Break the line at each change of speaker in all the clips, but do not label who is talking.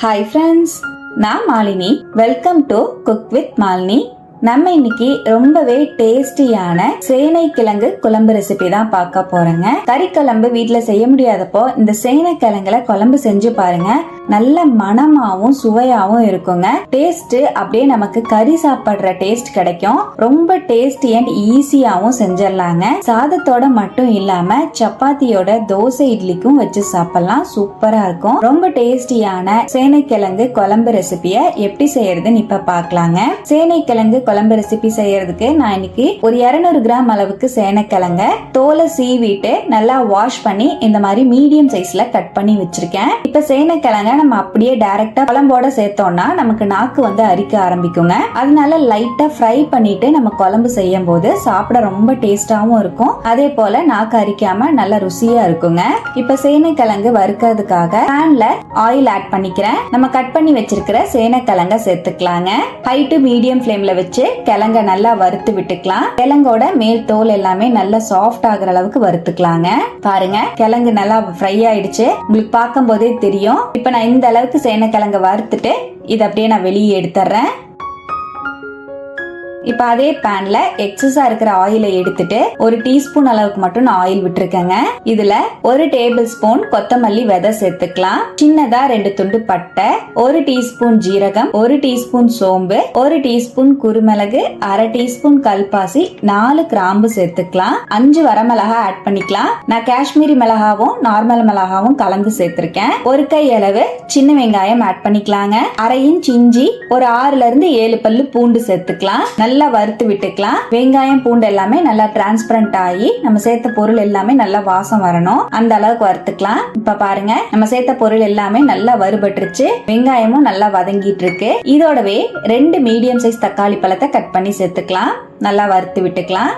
Hi friends, நான் Malini. Welcome to cook with Malini. நம்ம இன்னைக்கு ரொம்பவே டேஸ்டியான சேனைக்கிழங்கு குழம்பு ரெசிபி தான் பார்க்க போறோங்க. கறி குழம்பு வீட்டுல செய்ய முடியாதப்போ இந்த சேனைக்கிழங்குல குழம்பு செஞ்சு பாருங்க. நல்ல மணமாவும் சுவையாவும் இருக்குங்க. டேஸ்ட் அப்படியே நமக்கு கறி சாப்பிடுற டேஸ்ட் கிடைக்கும். ரொம்ப டேஸ்டி அண்ட் ஈஸியாவும் செஞ்சிடலாங்க. சாதத்தோட மட்டும் இல்லாம சப்பாத்தியோட, தோசை, இட்லிக்கும் வச்சு சாப்பிடலாம். சூப்பரா இருக்கும். ரொம்ப டேஸ்டியான சேனைக்கிழங்கு குழம்பு ரெசிபிய எப்படி செய்யறதுன்னு இப்ப பாக்கலாங்க. சேனைக்கிழங்கு குழம்பு ரெசிபி செய்யறதுக்கு நான் இன்னைக்கு ஒரு 200 கிராம் அளவுக்கு சேனைக்கிழங்க தோலை சீவிட்டு நல்லா வாஷ் பண்ணி இந்த மாதிரி மீடியம் சைஸ்ல கட் பண்ணி வச்சிருக்கேன். இப்ப சேனைக்கிழங்க நம்ம அப்படியே டைரக்டா குழம்போட சேர்த்தோம்னா நமக்கு நாக்கு வந்து அரிக்க ஆரம்பிக்குங்க. அதனால லைட்டா ஃப்ரை பண்ணிட்டு நம்ம குழம்பு செய்யும் போது சாப்பிட ரொம்ப டேஸ்டாவும் இருக்கும். அதே போல நாக்கு அரிக்காம நல்ல ருசியா இருக்குங்க. இப்ப சேனைக்கிழங்கு வறுக்கிறதுக்காக பேன்ல ஆயில் ஆட் பண்ணிக்கிறேன். நம்ம கட் பண்ணி வச்சிருக்கிற சேனைக்கிழங்க சேர்த்துக்கலாங்க. ஹை டு மீடியம் ஃபிளேம்ல வச்சு கிழங்க நல்லா வறுத்து விட்டுக்கலாம். கிழங்கோட மேல் தோல் எல்லாமே நல்லா சாஃப்ட் ஆகுற அளவுக்கு வறுத்துக்கலாங்க. பாருங்க, கிழங்கு நல்லா ஃப்ரை ஆயிடுச்சு. உங்களுக்கு பார்க்கும் போதே தெரியும். இப்ப நான் இந்த அளவுக்கு சேனைக்கிழங்க வறுத்துட்டு இதை அப்படியே நான் வெளியே எடுத்துறேன். இப்ப அதே பேன்ல எக்ஸஸா இருக்கிற ஆயிலை எடுத்துட்டு ஒரு டீஸ்பூன் அளவுக்கு மட்டும் நான் ஆயில் விட்டுருக்கேங்க. இதுல 1 டேபிள் ஸ்பூன் கொத்தமல்லி விதை சேர்த்துக்கலாம். சின்னதா 2 துண்டு பட்டை, 1 டீஸ்பூன் ஜீரகம், 1 டீஸ்பூன் சோம்பு, 1 டீஸ்பூன் குருமிளகு, 1/2 டீஸ்பூன் கல்பாசி, 4 கிராம்பு சேர்த்துக்கலாம். 5 வரமிளகா ஆட் பண்ணிக்கலாம். நான் காஷ்மீரி மிளகாவும் நார்மல் மிளகாவும் கலந்து சேர்த்திருக்கேன். ஒரு கை அளவு சின்ன வெங்காயம் ஆட் பண்ணிக்கலாங்க. 1/2 இன்ச் இஞ்சி, ஒரு 6ல இருந்து 7 பல்லு பூண்டு சேர்த்துக்கலாம். நல்லா வறுத்து விட்டுக்கலாம். வெங்காயம் பூண்டு எல்லாமே நல்லா டிரான்ஸ்பரண்ட் ஆகி நம்ம சேர்த்த பொருள் எல்லாமே நல்லா வாசம் வரணும். அந்த அளவுக்கு வறுத்துக்கலாம். இப்ப பாருங்க, நம்ம சேர்த்த பொருள் எல்லாமே நல்லா வறுபட்டுருச்சு. வெங்காயமும் நல்லா வதங்கிட்டு இருக்கு. இதோடவே 2 மீடியம் சைஸ் தக்காளி பழத்தை கட் பண்ணி சேர்த்துக்கலாம். நல்லா வறுத்து விட்டுக்கலாம்.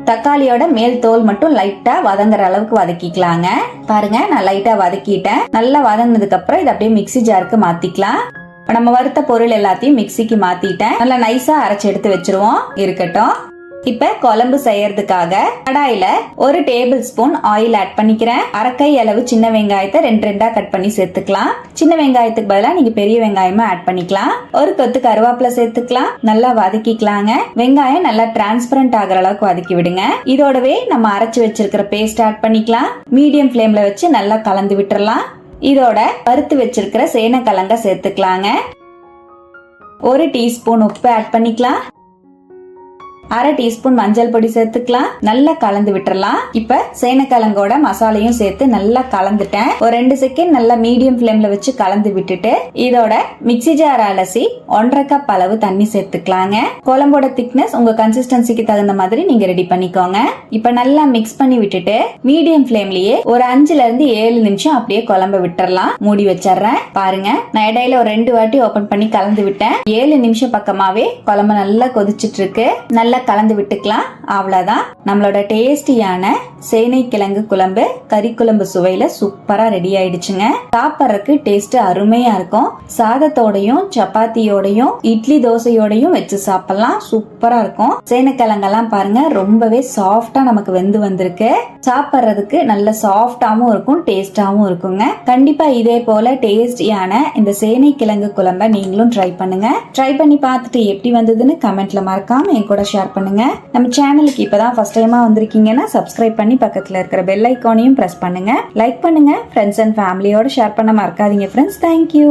தக்காளியோட மேல் தோல் மட்டும் லைட்டா வதங்குற அளவுக்கு வதக்கிக்கலாங்க. பாருங்க, நான் லைட்டா வதக்கிட்டேன். நல்லா வதங்கினதுக்கு அப்புறம் இதை அப்படியே மிக்ஸி ஜாருக்கு மாத்திக்கலாம். நம்ம வறுத்த பொருள் எல்லாத்தையும் மிக்ஸிக்கு மாத்திட்டேன். நல்லா நைஸா அரைச்சு எடுத்து வச்சிருவோம். இருக்கட்டும். இப்ப குழம்பு செய்யறதுக்காக கடாயில 1 டேபிள் ஸ்பூன் ஆயில் ஆட் பண்ணிக்கிறேன். 1/2 கை அளவு சின்ன வெங்காயத்தை 2 கட் பண்ணி சேர்த்துக்கலாம். சின்ன வெங்காயத்துக்கு பதிலா நீங்க பெரிய வெங்காயமா ஆட் பண்ணிக்கலாம். ஒரு கொத்து கருவேப்பிலை சேர்த்துக்கலாம். நல்லா வதக்கிக்கலாங்க. வெங்காயம் நல்லா டிரான்ஸ்பரண்ட் ஆகிற அளவுக்கு வதக்கி விடுங்க. இதோடவே நம்ம அரைச்சு வச்சிருக்கிற பேஸ்ட் ஆட் பண்ணிக்கலாம். மீடியம் ஃபிளேம்ல வச்சு நல்லா கலந்து விட்டுறலாம். இதோட வறுத்து வச்சிருக்கிற சேனைக்கிழங்க சேர்த்துக்கலாங்க. 1 டீஸ்பூன் உப்பு ஆட் பண்ணிக்கலாம். 1/2 டீஸ்பூன் மஞ்சள் பொடி சேர்த்துக்கலாம். நல்லா கலந்து விட்டுறலாம். இப்ப சேனைக்கிழங்கோட மசாலையும் சேர்த்து நல்லா கலந்துட்டேன். ஒரு 2 செகண்ட் நல்லா மீடியம் ஃபிளேம்ல வச்சு கலந்து விட்டுட்டு இதோட மிக்ஸி ஜார் அலசி 1/2 கப் அளவு தண்ணி சேர்த்துக்கலாங்க. குழம்போட திக்னஸ் உங்க கன்சிஸ்டன்சிக்கு தகுந்த மாதிரி நீங்க ரெடி பண்ணிக்கோங்க. இப்ப நல்லா மிக்ஸ் பண்ணி விட்டுட்டு மீடியம் ஃபிளேம்லயே ஒரு 5ல இருந்து 7 நிமிஷம் அப்படியே குழம்ப விட்டுறலாம். மூடி வச்சிடுறேன். பாருங்க, நான் இடையில ஒரு 2 வாட்டி ஓபன் பண்ணி கலந்து விட்டேன். 7 நிமிஷம் பக்கமாவே குழம்பு நல்லா கொதிச்சிட்டு இருக்கு. நல்லா கலந்து விட்டுக்கலாம். அவ்வளவுதான், நம்மளோட டேஸ்டியான சேனைக்கிழங்கு குழம்பு கறி குழம்பு சுவையில சூப்பரா ரெடி ஆயிடுச்சுங்க. சாப்பிட்றதுக்கு டேஸ்ட் அருமையா இருக்கும். சாதத்தோடையும் சப்பாத்தியோடையும் இட்லி தோசையோடையும் வச்சு சாப்பிடலாம். சூப்பரா இருக்கும். சேனைக்கிழங்கெல்லாம் பாருங்க, ரொம்பவே சாஃப்டா நமக்கு வெந்து வந்திருக்கு. சாப்பிட்றதுக்கு நல்ல சாஃப்டாவும் இருக்கும், டேஸ்டாவும் இருக்குங்க. கண்டிப்பா இதே போல டேஸ்டியான இந்த சேனைக்கிழங்கு குழம்பை நீங்களும் ட்ரை பண்ணுங்க. ட்ரை பண்ணி பார்த்துட்டு எப்படி வந்ததுன்னு கமெண்ட்ல மறக்காம என் கூட ஷேர் பண்ணுங்க. நம்ம சேனலுக்கு இப்பதான் ஃபர்ஸ்ட் டைமா வந்திருக்கீங்கன்னா சப்ஸ்கிரைப் பண்ணி பக்கத்துல இருக்கிற பெல் ஐகானையும் பிரஸ் பண்ணுங்க. லைக் பண்ணுங்க. ஃப்ரெண்ட்ஸ் அண்ட் ஃபேமிலியோட ஷேர் பண்ண மறக்காதீங்க ஃப்ரெண்ட்ஸ். தேங்க்யூ.